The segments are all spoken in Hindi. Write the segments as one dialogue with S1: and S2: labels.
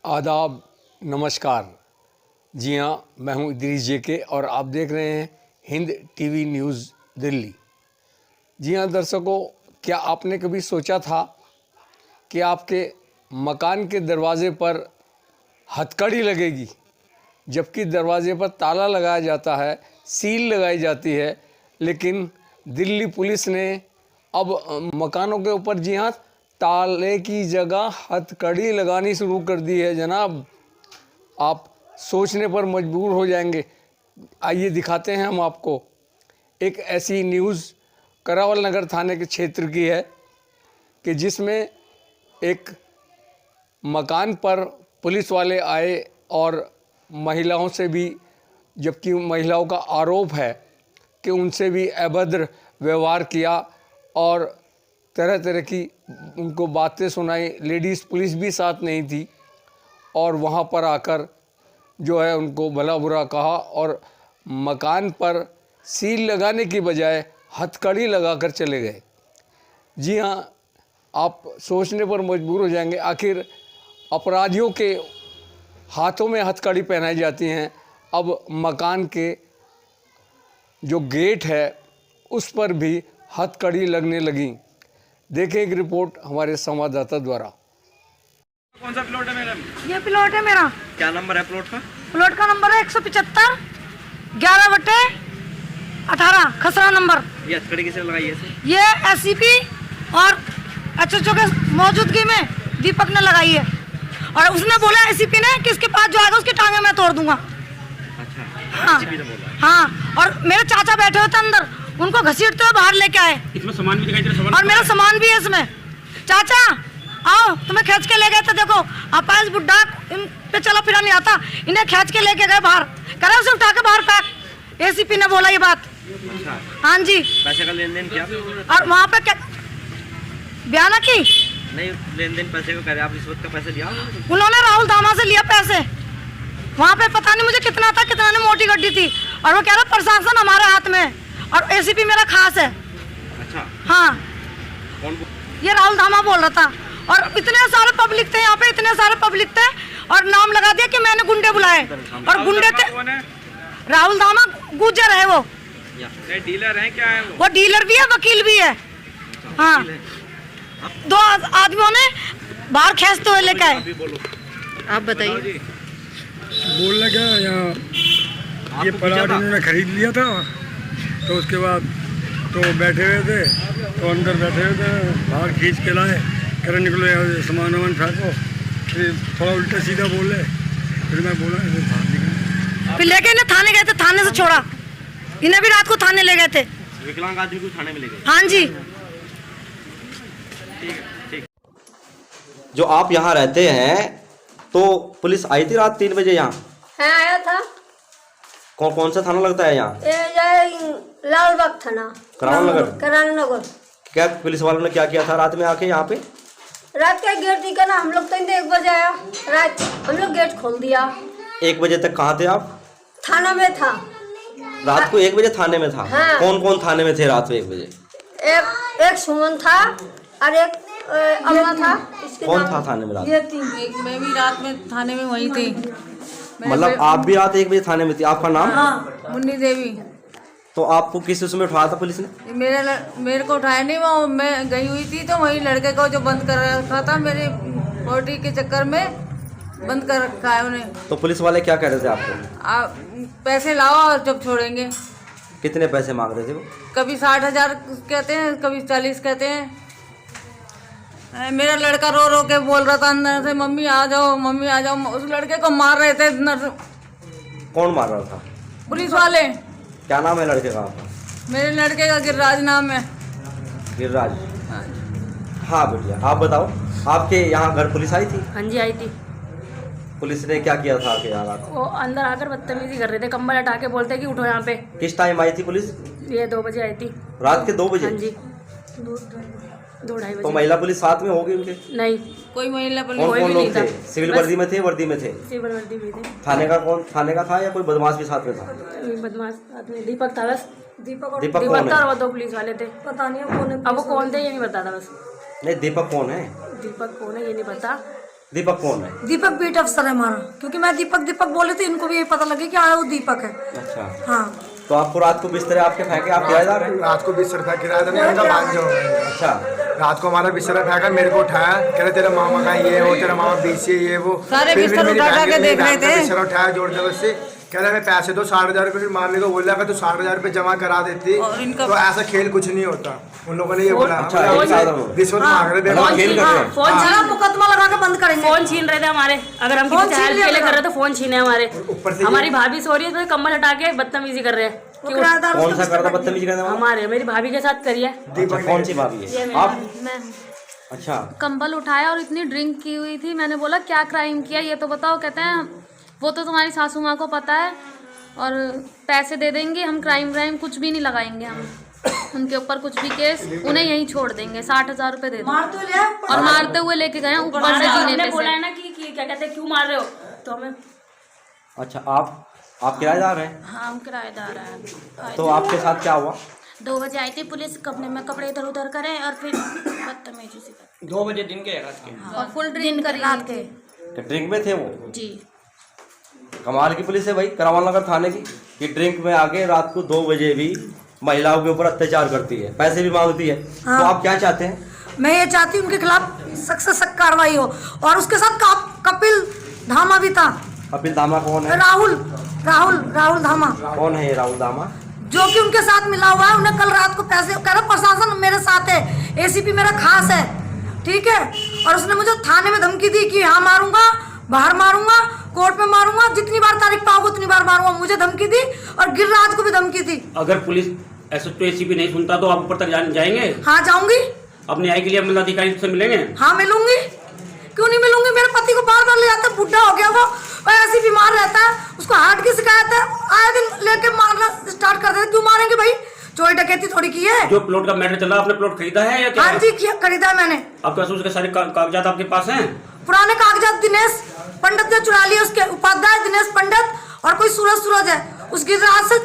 S1: आदाब, नमस्कार। जी हाँ, मैं हूँ इदरीस जेके और आप देख रहे हैं हिंद टीवी न्यूज़ दिल्ली। जी हाँ दर्शकों, क्या आपने कभी सोचा था कि आपके मकान के दरवाजे पर हथकड़ी लगेगी, जबकि दरवाजे पर ताला लगाया जाता है, सील लगाई जाती है, लेकिन दिल्ली पुलिस ने अब मकानों के ऊपर जी हाँ ताले की जगह हथकड़ी लगानी शुरू कर दी है। जनाब, आप सोचने पर मजबूर हो जाएंगे। आइए दिखाते हैं हम आपको। एक ऐसी न्यूज़ करावल नगर थाने के क्षेत्र की है कि जिसमें एक मकान पर पुलिस वाले आए और महिलाओं से भी, जबकि महिलाओं का आरोप है कि उनसे भी अभद्र व्यवहार किया और तरह तरह की उनको बातें सुनाई। लेडीज़ पुलिस भी साथ नहीं थी और वहाँ पर आकर जो है उनको भला बुरा कहा और मकान पर सील लगाने की बजाय हथकड़ी लगाकर चले गए। जी हाँ, आप सोचने पर मजबूर हो जाएंगे, आखिर अपराधियों के हाथों में हथकड़ी पहनाई जाती हैं। अब मकान के जो गेट है उस पर भी हथकड़ी लगने लगी। देखें एक रिपोर्ट हमारे संवाददाता द्वारा।
S2: कौन सा प्लॉट है मैडम?
S3: ये प्लॉट है मेरा।
S2: क्या नंबर है प्लॉट का?
S3: प्लॉट का नंबर है 175 11/18 खसरा नंबर।
S2: ये हथकड़ी किसने लगाई है?
S3: ये एससीपी और एचओ के मौजूदगी में दीपक ने लगाई है और उसने बोला एससीपी ने कि इसके पास जो आएगा उसकी टांगे मैं तोड़ दूंगा।
S2: अच्छा,
S3: हाँ
S2: एससीपी ने बोला।
S3: हाँ, और मेरे चाचा बैठे हुए थे अंदर, उनको घसीटते हुए बाहर लेके आए।
S2: इसमें सामान भी दिखाई दे रहा है।
S3: और मेरा सामान भी है इसमें। चाचा आओ, तुम्हें खींच के ले गए थे। देखो आपा इस बुड्ढा इन पे चला फिरा नहीं आता, इन्हें खींच के लेके गए बाहर, करे उसे उठा के बाहर फेंक। एसीपी ने बोला ये बात।
S2: अच्छा,
S3: हाँ जी।
S2: पैसे का लेन देन किया?
S3: और वहाँ पे क्या बयाना की?
S2: नहीं, लेन देन पैसे का करे। आप रिश्वत का पैसे दिया?
S3: उन्होंने राहुल धामा से लिया पैसे। वहाँ पे पता नहीं मुझे कितना था, कितना ने मोटी गड्डी थी। और वो कह रहा प्रशासन हमारे हाथ में और एसीपी मेरा खास है।
S2: अच्छा,
S3: हाँ,
S2: कौन?
S3: ये राहुल धामा बोल रहा था। और इतने सारे पब्लिक थे यहाँ पे, इतने सारे पब्लिक थे और नाम लगा दिया कि मैंने गुंडे बुलाए। और गुंडे थे राहुल धामा, गुजर है वो।
S2: डीलर है क्या है
S3: वो डीलर भी है, वकील भी है। हाँ, दो आदमियों ने बाहर खींचते हुए लेके आए। आप बताइए।
S4: बोल लगा यहाँ ये प्लाट उन्होंने खरीद लिया था, तो उसके बाद तो बैठे हुए थे, तो अंदर बैठे हुए थे, बाहर खींच के लाए, कर निकलो सामान वामान फेंको। फिर थोड़ा उल्टा सीधा बोले, फिर मैं बोला
S3: फिर लेके इन्हें थाने गए थे, थाने से छोड़ा। इन्हें भी रात को थाने ले गए थे।
S2: विकलांग आदमी को थाने में ले गए?
S3: हाँ जी।
S2: ठीक।
S5: जो आप यहाँ रहते हैं, तो पुलिस आई थी रात 3 बजे यहाँ?
S6: है, आया था।
S5: कौन सा थाना लगता है यहाँ?
S6: लालबाग थाना, करावल नगर।
S5: क्या पुलिस वालों ने क्या किया था रात में आके यहाँ पे?
S6: रात का गेट दिखा ना, हम लोग तो 1 बजे आया रात, हम लोग गेट खोल दिया।
S5: 1 बजे तक कहाँ थे आप?
S6: थाना में था।
S5: रात को 1 बजे थाने में था?
S6: हाँ।
S5: कौन कौन थाने में थे रात को 1 बजे?
S6: एक सुमन था और एक अम्मा था।
S5: कौन था थाने में रात?
S7: मैं भी रात में थाने में वही थी।
S5: मतलब आप भी रात 1 बजे थाने में थी? आपका नाम?
S7: मुन्नी देवी।
S5: तो आपको किस उसमें उठाया था पुलिस ने?
S7: मेरे को उठाया नहीं, वो मैं गई हुई थी तो वही लड़के को जो बंद कर रखा था, मेरी बॉडी के चक्कर में बंद कर रखा है उन्हें।
S5: तो पुलिस वाले क्या कह रहे थे आपको?
S7: आप पैसे लाओ और जब छोड़ेंगे।
S5: कितने पैसे मांग रहे थे वो?
S7: कभी 60,000 कहते हैं, कभी 40 कहते हैं। मेरा लड़का रो रो के बोल रहा था अंदर से, मम्मी आ जाओ, मम्मी आ जाओ। उस लड़के को मार रहे थे।
S5: कौन मार रहा था?
S7: पुलिस वाले।
S5: क्या नाम है लड़के का आपका?
S7: मेरे लड़के का गिरिराज नाम है।
S5: गिरिराज? हाँ बेटिया, आप बताओ, आपके यहाँ घर पुलिस आई थी?
S8: हाँ जी, आई थी।
S5: पुलिस ने क्या किया था आके यहाँ?
S8: वो अंदर आकर बदतमीजी कर रहे थे, कंबल हटा के बोलते कि उठो यहाँ पे।
S5: किस टाइम आई थी पुलिस?
S8: ये 2 बजे आई थी।
S5: रात के 2 बजे?
S8: हाँ जी, 2-2:30 बजे।
S5: तो महिला पुलिस साथ में होगी उनके?
S8: नहीं,
S7: कोई महिला पुलिस
S5: कौन कौन
S8: भी नहीं
S5: लोग थे?
S8: था।
S5: सिविल वर्दी में थे, वर्दी में थे?
S8: सिविल वर्दी में थे।
S5: थाने का कौन? थाने का था या कोई बदमाश भी साथ में था?
S8: बदमाश आदमी दीपक था बस।
S5: दीपक कौन
S8: दीपक था
S5: है?
S8: और वो 2 पुलिस वाले थे।
S6: पता नहीं कौन है।
S8: अब वो कौन थे ये नहीं पता था बस।
S5: नहीं, दीपक कौन है?
S8: दीपक कौन है ये नहीं पता।
S5: दीपक कौन है?
S3: दीपक बीट अफसर है हमारा, क्योंकि मैं दीपक दीपक बोले तो इनको भी यही पता लगे कि हाँ वो दीपक है।
S5: अच्छा,
S3: हाँ।
S5: तो आपको रात को बिस्तर आपके फेंके, आप किराएदार हैं?
S9: रात को बिस्तर फेंक किराएदार नहीं था, मान जाओ।
S5: अच्छा,
S9: रात को हमारा बिस्तर फेंका, मेरे को उठाया, कह रहे तेरा मामा का ये वो, तेरा मामा बीसी है ये वो।
S7: सारे
S9: फिर
S7: बिस्तर
S9: मेरी
S7: उठा
S9: बहन
S7: के
S9: ने
S7: देख रहे थे।
S9: बिस्तर उठाया जोर जबरदस्ती, कह रहे मैं पैसे दो 60,000 रुपये, फिर मारने को बोला कि तू 60,000 रुपये जमा करा देती तो ऐसा खेल कुछ नहीं होता। उन लोगों ने ये बोला रिश्वत मांग रहे
S5: मतलब खेल कर रहे हैं।
S8: फोन
S3: हाँ, मुकदमा लगा के बंद करेंगे।
S8: फोन छीन रहे थे हमारे, अगर हम
S3: फोन
S8: किसी
S3: छीन
S8: हेल्प
S3: लिया
S8: के लिए
S3: मेरा।
S8: कर रहे तो फोन छीने हमारे।
S9: ऊपर से
S8: हमारी भाभी सो रही है तो कम्बल हटा के बदतमीजी कर रहे हैं।
S3: वो किराएदार
S5: कौन सा करता बदतमीजी करने वाला?
S8: हमारे मेरी भाभी के साथ करिए।
S5: अच्छा, कौन सी भाभी है आप?
S10: मैं
S5: अच्छा,
S10: कंबल उठाया और इतनी ड्रिंक की हुई थी। मैंने बोला क्या क्राइम किया ये तो बताओ। कहते हैं वो तो तुम्हारी सासू माँ को पता है और पैसे दे देंगे, हम क्राइम कुछ भी नहीं लगाएंगे, हम उनके ऊपर कुछ भी केस, उन्हें यहीं छोड़ देंगे, 60,000 रुपये दे दो।
S3: मार तो लिया
S10: और मारते हुए लेके गए ऊपर से जीने
S8: हमने
S10: पे
S8: बोला
S10: से।
S8: है ना कि क्या कहते हैं क्यों मार रहे हो, तो हमें
S5: अच्छा, आप किराएदार हैं?
S10: हाँ हम किराएदार हैं।
S5: तो आपके साथ क्या हुआ?
S10: 2 बजे आई थी पुलिस, कपड़े में कपड़े इधर उधर करे और फिर बदतमीजी से करे।
S2: 2 बजे दिन के रात के?
S10: और फुल ड्रिंक करी रात के
S5: ड्रिंक में थे वो?
S10: जी।
S5: कमाल की पुलिस है भाई करावल नगर थाने की, कि ड्रिंक में आके रात को 2 बजे भी महिलाओं के ऊपर अत्याचार करती है, पैसे भी मांगती है।
S3: हाँ।
S5: तो आप क्या चाहते हैं?
S3: मैं ये चाहती हूँ उनके खिलाफ सख्त से सख्त कार्रवाई हो। और उसके साथ कपिल धामा भी था।
S5: कपिल धामा कौन है?
S3: राहुल धामा।
S5: कौन है ये राहुल धामा?
S3: जो कि उनके साथ मिला हुआ है। उन्हें कल रात को पैसे कह रहा प्रशासन मेरे साथ है, एसीपी मेरा खास है, ठीक है। और उसने मुझे थाने में धमकी दी कि यहाँ मारूंगा, बाहर मारूंगा, कोर्ट में मारूंगा, जितनी बार तारीख पाओगे उतनी बार मारूंगा। मुझे धमकी दी और गिरिराज को भी धमकी दी।
S2: अगर पुलिस एसएसपी एसीपी नहीं सुनता तो आप ऊपर तक जाएंगे?
S3: हाँ जाऊंगी।
S2: अब न्याय के लिए अपने अधिकारी से मिलेंगे?
S3: हाँ मिलूंगी, क्यों नहीं मिलूंगी। मेरे पति को बार बार ले जाता, बुढ़ा हो गया वो, और ऐसे ही बीमार रहता है, उसको हार्ट की शिकायत है, आए दिन लेके मारना स्टार्ट कर देते। क्यों मारेंगे भाई, चोरी डकैती थोड़ी की है।
S2: जो प्लॉट का मैटर चला, आपने प्लॉट खरीदा है या क्या?
S3: हाँ जी खरीदा मैंने।
S2: आपके पास उसके सारे कागजात आपके पास हैं?
S3: पुराने कागजात दिनेश पंडित ने चुरा लिए, उसके उपाध्याय दिनेश पंडित और कोई सूरज है, उस गिरिराज से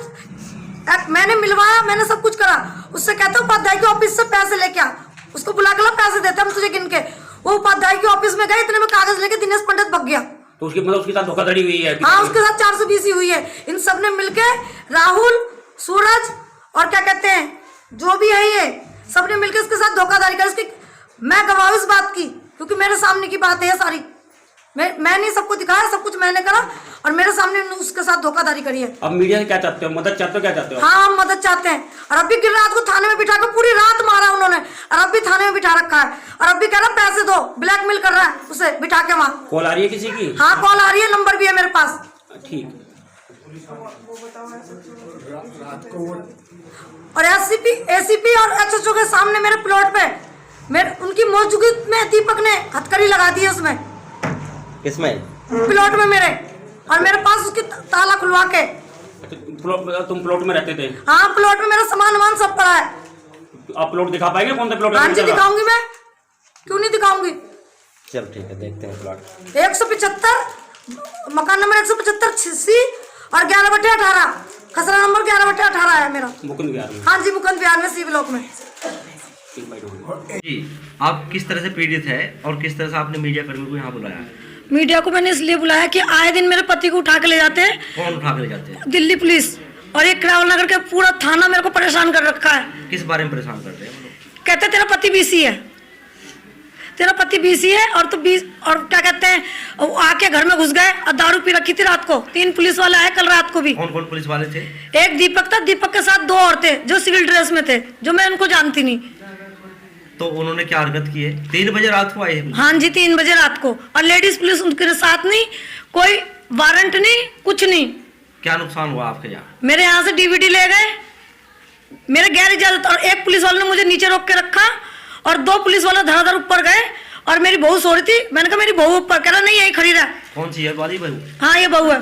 S3: मैंने मिलवाया, मैंने सब कुछ करा। उससे कहते उपाध्याय के ऑफिस से पैसे लेके आ, उसको बुला के ला पैसे देते हम तुझे गिन के। वो उपाध्याय के ऑफिस में गए, इतने में कागज लेके दिनेश पंडित भाग गया।
S2: तो उसके मतलब उसके साथ धोखाधड़ी हुई है?
S3: हाँ उसके साथ 420 हुई है। इन सब ने मिलके, राहुल, सूरज और क्या कहते हैं जो भी है ये सबने मिलके उसके साथ धोखाधड़ी कर। उसकी मैं गवाह इस बात की, क्योंकि मेरे सामने की बात है सारी। मैंने सबको दिखाया, सब कुछ मैंने करा और मेरे सामने उसके साथ धोखाधड़ी करी है।
S2: अब मीडिया से क्या चाहते हो, मदद चाहते हो, क्या चाहते हो?
S3: हाँ हम मदद चाहते हैं। और अब भी गिरिराज को थाने में बिठा कर पूरी रात मारा उन्होंने, और अब भी थाने में बिठा रखा है। और अब भी कह रहा पैसे दो, ब्लैकमेल कर रहा है उसे बिठा के वहाँ।
S2: कॉल आ रही है किसी की?
S3: हाँ कॉल आ रही है, नंबर भी है मेरे पास।
S2: ठीक।
S3: और एसीपी और एसएचओ के सामने मेरे प्लॉट पे उनकी मौजूदगी में दीपक ने हथकड़ी लगा दी है उसमें,
S5: किसमें?
S3: प्लॉट में मेरे, और मेरे पास उसकी ताला खुलवा के।
S2: तुम प्लॉट में रहते थे?
S3: हाँ प्लॉट में मेरा सामान सब पड़ा है।
S2: आप प्लॉट दिखा पाएंगे कौन सा प्लॉट?
S3: हाँ जी दिखाऊंगी मैं, क्यों नहीं दिखाऊंगी।
S5: चल ठीक है, देखते हैं प्लॉट।
S3: 175 मकान नंबर 175 और 11/18 खसरा नंबर 11/18 है मेरा।
S2: मुकुंद विहार में?
S3: हाँ जी मुकुंद विहार में, सी ब्लॉक में।
S5: जी, आप किस तरह से पीड़ित है और किस तरह से आपने मीडिया कर्मी को यहाँ बुलाया?
S3: मीडिया को मैंने इसलिए बुलाया कि आए दिन मेरे पति को उठा के ले जाते हैं।
S5: कौन उठा के ले जाते हैं?
S3: दिल्ली पुलिस और एक करावल नगर के पूरा थाना मेरे को परेशान कर रखा है।
S5: किस बारे में परेशान करते हैं?
S3: कहते तेरा पति बीसी है, तेरा पति बीसी है, और तो और क्या कहते हैं वो आके घर में घुस गए और दारू पी रखी थी रात को। 3 पुलिस वाले आए कल रात को भी।
S5: कौन कौन पुलिस वाले थे?
S3: एक दीपक था, दीपक के साथ 2 और थे जो सिविल ड्रेस में थे, जो मैं उनको जानती नहीं।
S5: तो उन्होंने क्या हरकत की है? 3 बजे रात को आए?
S3: हाँ जी 3 बजे रात को, और लेडीज पुलिस उनके साथ नहीं, कोई वारंट नहीं, कुछ नहीं।
S5: क्या नुकसान हुआ आपके यहाँ?
S3: मेरे यहाँ से डीवीडी ले गए, मेरे गैर इजाजत, और एक पुलिस वाले ने मुझे नीचे रोक के रखा और 2 पुलिस वाले धड़ाधड़ ऊपर गए। और मेरी बहू सो रही थी, मैंने कहा मेरी बहू ऊपर, कह रहा नहीं यही खड़ी रहा।
S5: कौन सी है वाली बहू?
S3: हाँ ये बहू है।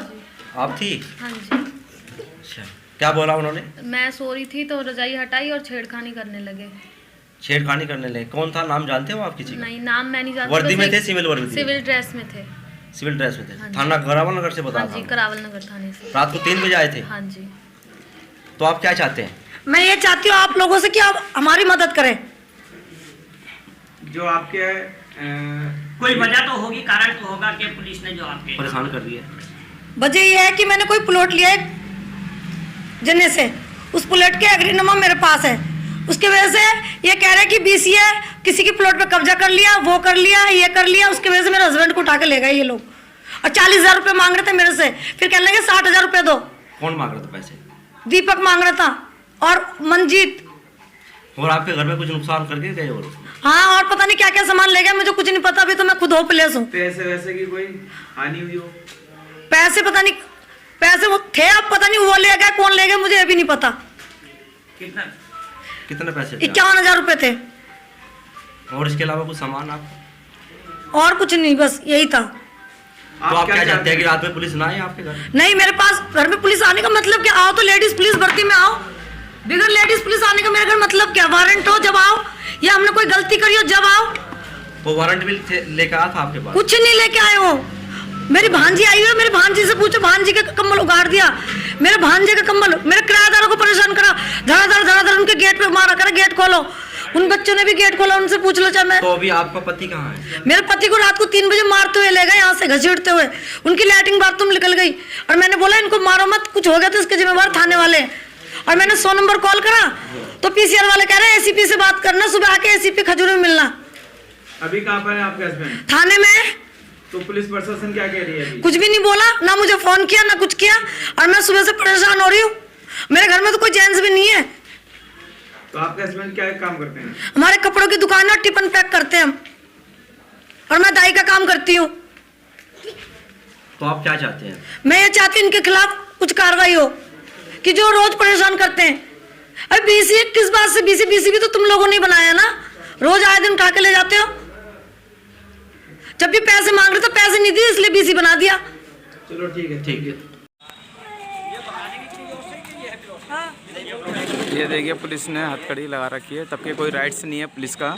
S5: आप थी?
S10: हाँ जी।
S5: अच्छा, क्या बोला उन्होंने?
S10: मैं सो रही थी तो रजाई हटाई और छेड़खानी करने लगे।
S5: छेड़खानी करने लगे? कौन था, नाम जानते हो आप किसी का?
S10: नहीं नाम मैं नहीं जानती।
S5: वर्दी में थे? सिविल वर्दी?
S10: सिविल ड्रेस में थे।
S5: सिविल ड्रेस में थे?
S10: हाँ जी।
S5: थाना करावल नगर से बता
S10: हाँ
S5: था?
S10: जी करावल नगर थाने से।
S5: रात को 3 बजे आए थे?
S10: हाँ जी।
S5: तो आप क्या चाहते हैं?
S3: मैं ये चाहती हूँ आप लोगों से कि आप हमारी मदद करें।
S2: जो आपके कोई वजह तो होगी, कारण तो होगा कि पुलिस ने जो आपके
S5: परेशान कर दिया।
S3: वजह ये है कि मैंने कोई प्लॉट लिया है जने से, उस प्लॉट के एग्रीनामा मेरे पास है, उसकी वजह से ये कह रहे हैं कि बीसी है, किसी की प्लॉट पे कब्जा कर लिया, वो कर लिया, ये कर लिया, उसकी वजह से मेरे हस्बैंड को उठा के ले गए ये लोग और 40,000 रुपये मांग रहे थे मेरे से। फिर कहने लगे 60,000 रुपये दो।
S5: कौन मांग रहा था पैसे?
S3: दीपक मांग रहा था और मंजीत।
S5: और आपके घर में कुछ नुकसान करके गए? और
S3: हाँ, और पता नहीं क्या क्या सामान ले गया, मुझे कुछ नहीं पता, अभी तो मैं खुद होपलेस हूँ।
S9: पैसे वैसे की कोई हानि हुई हो?
S3: पैसे पता नहीं, पैसे वो थे, अब पता नहीं वो ले गया, कौन ले गया, मुझे अभी नहीं पता।
S5: कितने पैसे थे?
S3: 51,000 रुपये थे।
S5: और इसके अलावा कुछ सामान आप?
S3: और कुछ नहीं, बस यही था।
S5: तो आप क्या चाहते हैं कि रात में पुलिस ना आए आपके घर?
S3: नहीं, मेरे पास घर में पुलिस आने का मतलब क्या? आओ तो लेडीज पुलिस भर्ती में आओ, बिगर लेडीज पुलिस आने का मेरे घर मतलब क्या? वारंट हो जब आओ, या हमने कोई गलती करी हो जब आओ।
S5: वो वारंट भी लेकर आया था आपके पास?
S3: कुछ नहीं लेके आए हो। मेरी भांजी आई हुई है, मेरी भांजी से पूछो, भांजी का कम्बल उगाड़ दिया, मेरे भांजे का कम्बल, मेरे किराएदारों को परेशान करा, धड़ाधड़ उनके गेट पे मारा, करा गेट खोलो, उन बच्चों ने भी गेट खोला, उनसे पूछ लो चाहे मैं।
S5: तो अभी आपका पति कहाँ है?
S3: मेरे पति को रात को 3 बजे मारते हुए ले गए, यहाँ से घसीटते हुए, उनकी लैट्रिन बाथरूम निकल गई और मैंने बोला इनको मारो मत, कुछ हो गया तो इसके जिम्मेवार थाने वाले। और मैंने 100 नंबर कॉल करा तो पीसीआर वाले कह रहे हैं एसीपी से बात करना, सुबह आके एसीपी खजूर में मिलना।
S9: अभी कहाँ पर है आपके हस्बैंड?
S3: थाने में।
S9: तो पुलिस प्रशासन क्या कह रही है अभी?
S3: कुछ भी नहीं बोला, ना मुझे फोन किया ना कुछ किया, और मैं सुबह से परेशान हो रही हूँ। मेरे घर में तो कोई जेंट्स भी नहीं है।
S9: तो आपके हस्बैंड क्या काम करते हैं?
S3: हमारे कपड़ों की दुकान है, टिफिन पैक करते हैं हम, और मैं दाई का काम करती हूँ।
S5: तो आप क्या चाहते हैं?
S3: मैं ये चाहती हूँ इनके खिलाफ कुछ कार्रवाई हो, कि जो रोज परेशान करते हैं। अरे बीसी किस बात से? बीसी भी तो तुम लोगों ने बनाया ना, रोज आए दिन उठा के ले जाते हो। जब भी पैसे मांग रहे तो पैसे नहीं दिए, इसलिए बीसी बना दिया।
S9: चलो ठीक है।
S5: ठीक है।
S11: ये देखिए पुलिस ने हथकड़ी लगा रखी है, तब के कोई राइट्स नहीं है पुलिस का।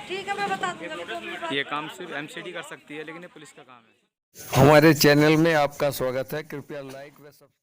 S3: ठीक है, मैं बता दूंगा।
S11: ये काम सिर्फ एमसीडी कर सकती है, लेकिन ये पुलिस का काम है।
S1: हमारे चैनल में आपका स्वागत है, कृपया लाइक व सब्सक्राइब